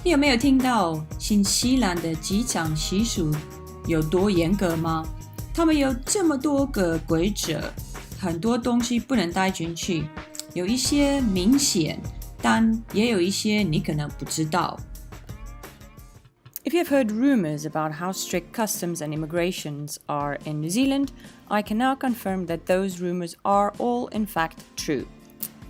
你有没有听到新西兰的机场习俗有多严格吗？他们有这么多个规则，很多东西不能带进去，有一些明显，但也有一些你可能不知道。If you have heard rumors about how strict customs and immigrations are in New Zealand, I can now confirm that those rumors are all in fact true.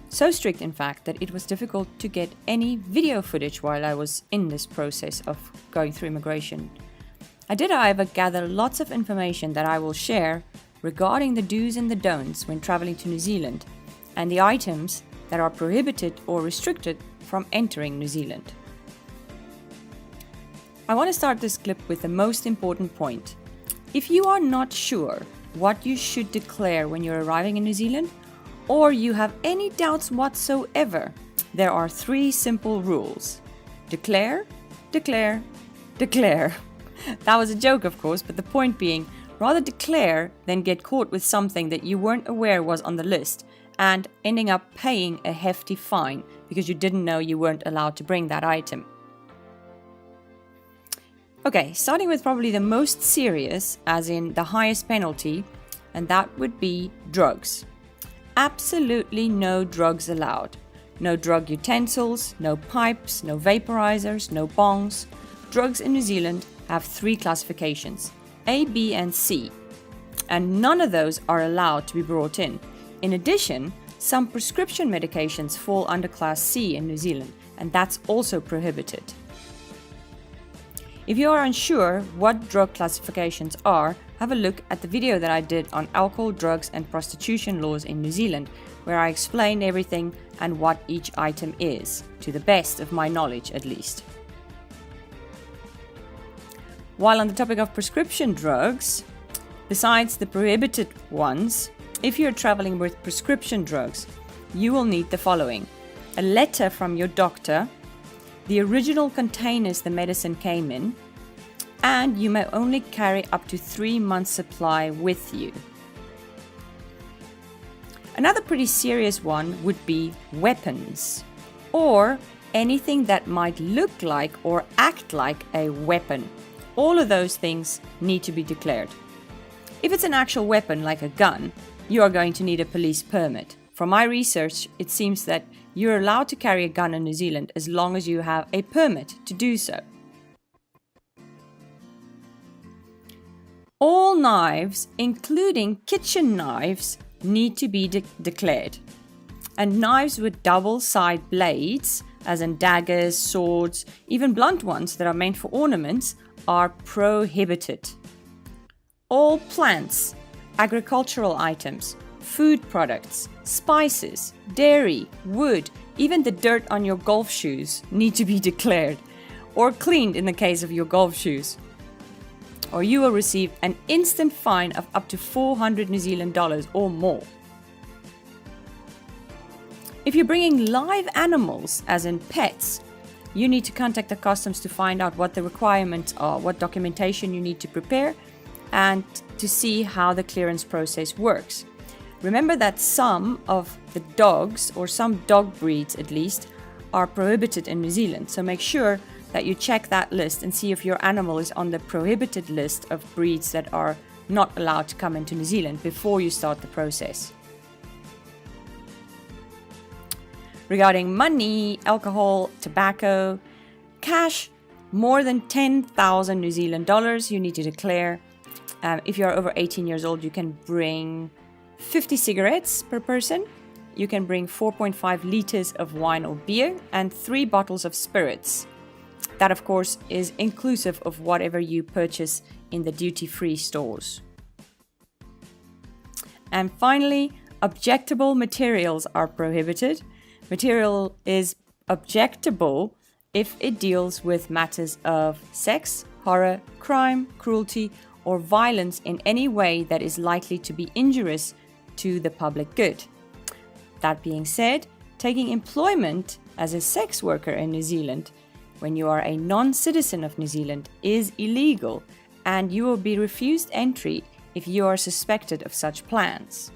So strict, in fact, that it was difficult to get any video footage while I was in this process of going through immigration. I did, however, gather lots of information that I will share regarding the do's and the don'ts when traveling to New Zealand and the items that are prohibited or restricted from entering New Zealand. I want to start this clip with the most important point. If you are not sure what you should declare when you're arriving in New Zealand, or you have any doubts whatsoever, there are 3 simple rules. Declare, declare, declare. That was a joke, of course, but the point being, rather declare than get caught with something that you weren't aware was on the list and ending up paying a hefty fine because you didn't know you weren't allowed to bring that item. Okay, starting with probably the most serious, as in the highest penalty, and that would be drugs. Absolutely no drugs allowed. No drug utensils, no pipes, no vaporizers, no bongs. Drugs in New Zealand have 3 classifications, A, B, and C, and none of those are allowed to be brought in. In addition, some prescription medications fall under Class C in New Zealand, and that's also prohibited. If you are unsure what drug classifications are, have a look at the video that I did on alcohol, drugs, and prostitution laws in New Zealand, where I explained everything and what each item is, to the best of my knowledge at least. While on the topic of prescription drugs, besides the prohibited ones, if you're traveling with prescription drugs, you will need the following: a letter from your doctor, the original containers the medicine came in, and you may only carry up to 3 months' supply with you. Another pretty serious one would be weapons, or anything that might look like or act like a weapon. All of those things need to be declared. If it's an actual weapon like a gun, you are going to need a police permit. From my research, it seems that you're allowed to carry a gun in New Zealand as long as you have a permit to do so. All knives, including kitchen knives, need to be declared. And knives with double-sided blades, as in daggers, swords, even blunt ones that are meant for ornaments, are prohibited. All plants, agricultural items, food products, spices, dairy, wood, even the dirt on your golf shoes need to be declared, or cleaned in the case of your golf shoes, or you will receive an instant fine of up to 400 New Zealand dollars or more. If you're bringing live animals, as in pets, you need to contact the customs to find out what the requirements are, what documentation you need to prepare, and to see how the clearance process works. Remember that some of the dogs, or some dog breeds at least, are prohibited in New Zealand, so make sure that you check that list and see if your animal is on the prohibited list of breeds that are not allowed to come into New Zealand before you start the process. Regarding money, alcohol, tobacco, cash, more than 10,000 New Zealand dollars you need to declare. If you're over 18 years old, you can bring 50 cigarettes per person. You can bring 4.5 liters of wine or beer and 3 bottles of spirits. That, of course, is inclusive of whatever you purchase in the duty-free stores. And finally, objectable materials are prohibited. Material is objectable if it deals with matters of sex, horror, crime, cruelty, or violence in any way that is likely to be injurious to the public good. That being said, taking employment as a sex worker in New Zealand when you are a non-citizen of New Zealand is illegal, and you will be refused entry if you are suspected of such plans.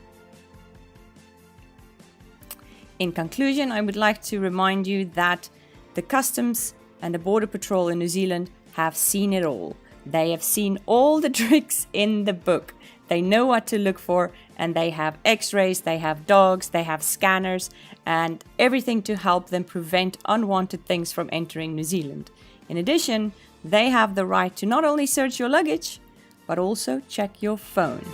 In conclusion, I would like to remind you that the customs and the Border Patrol in New Zealand have seen it all. They have seen all the tricks in the book. They know what to look for, and they have x-rays, they have dogs, they have scanners, and everything to help them prevent unwanted things from entering New Zealand. In addition, they have the right to not only search your luggage, but also check your phone.